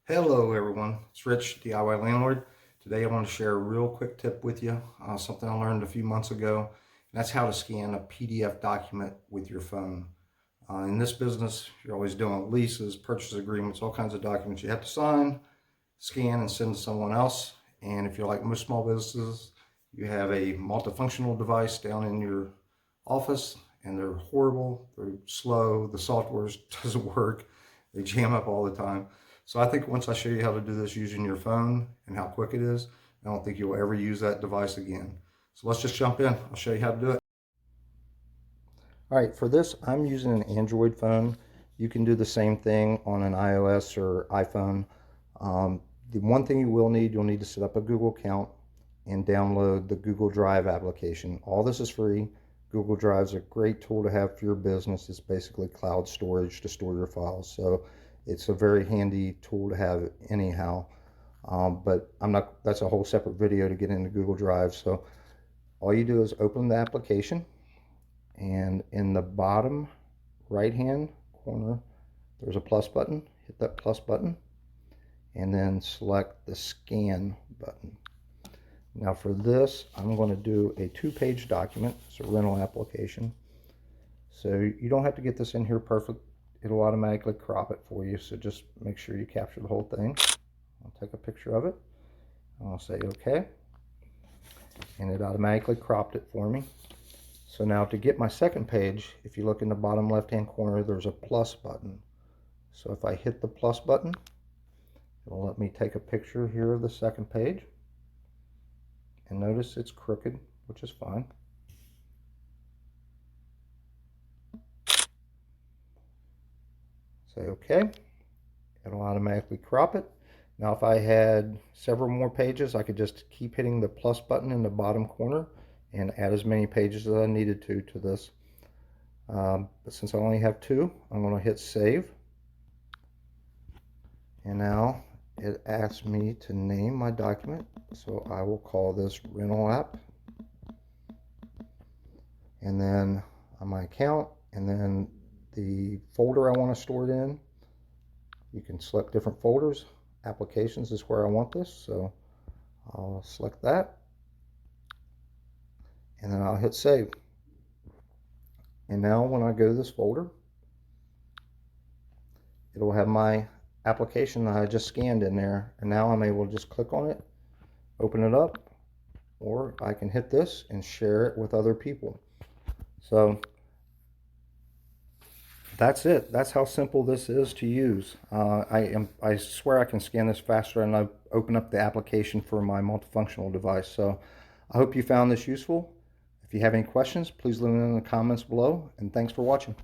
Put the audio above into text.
Hello everyone, it's Rich, DIY Landlord. Today I want to share a real quick tip with you, something I learned a few months ago, and that's how to scan a PDF document with your phone. In this business, you're always doing leases, purchase agreements, all kinds of documents you have to sign, scan, and send to someone else. And if you're like most small businesses, you have a multifunctional device down in your office, and they're horrible, they're slow, the software doesn't work, they jam up all the time. So I think once I show you how to do this using your phone and how quick it is, I don't think you'll ever use that device again. So let's just jump in. I'll show you how to do it. All right, for this, I'm using an Android phone. You can do the same thing on an iOS or iPhone. The one thing you'll need to set up a Google account and download the Google Drive application. All this is free. Google Drive is a great tool to have for your business. It's basically cloud storage to store your files. So it's a very handy tool to have anyhow. But that's a whole separate video to get into Google Drive. So all you do is open the application, and in the bottom right hand corner, there's a plus button. Hit that plus button and then select the scan button. Now for this, I'm going to do a 2-page document. It's a rental application. So you don't have to get this in here perfect. It'll automatically crop it for you. So just make sure you capture the whole thing. I'll take a picture of it. I'll say OK. And it automatically cropped it for me. So now to get my second page, if you look in the bottom left-hand corner, there's a plus button. So if I hit the plus button, it'll let me take a picture here of the second page. And notice it's crooked, which is fine. Say OK. It'll automatically crop it. Now if I had several more pages, I could just keep hitting the plus button in the bottom corner and add as many pages as I needed to this. But since I only have 2, I'm going to hit save. And now it asks me to name my document. So I will call this rental app. And then on my account, and then the folder I want to store it in. You can select different folders. Applications is where I want this, so I'll select that. And then I'll hit save. And now when I go to this folder, it'll have my application that I just scanned in there. And now I'm able to just click on it, open it up, or I can hit this and share it with other people. So that's it. That's how simple this is to use. I swear I can scan this faster, and I open up the application for my multifunctional device. So I hope you found this useful. If you have any questions, please leave them in the comments below, and thanks for watching.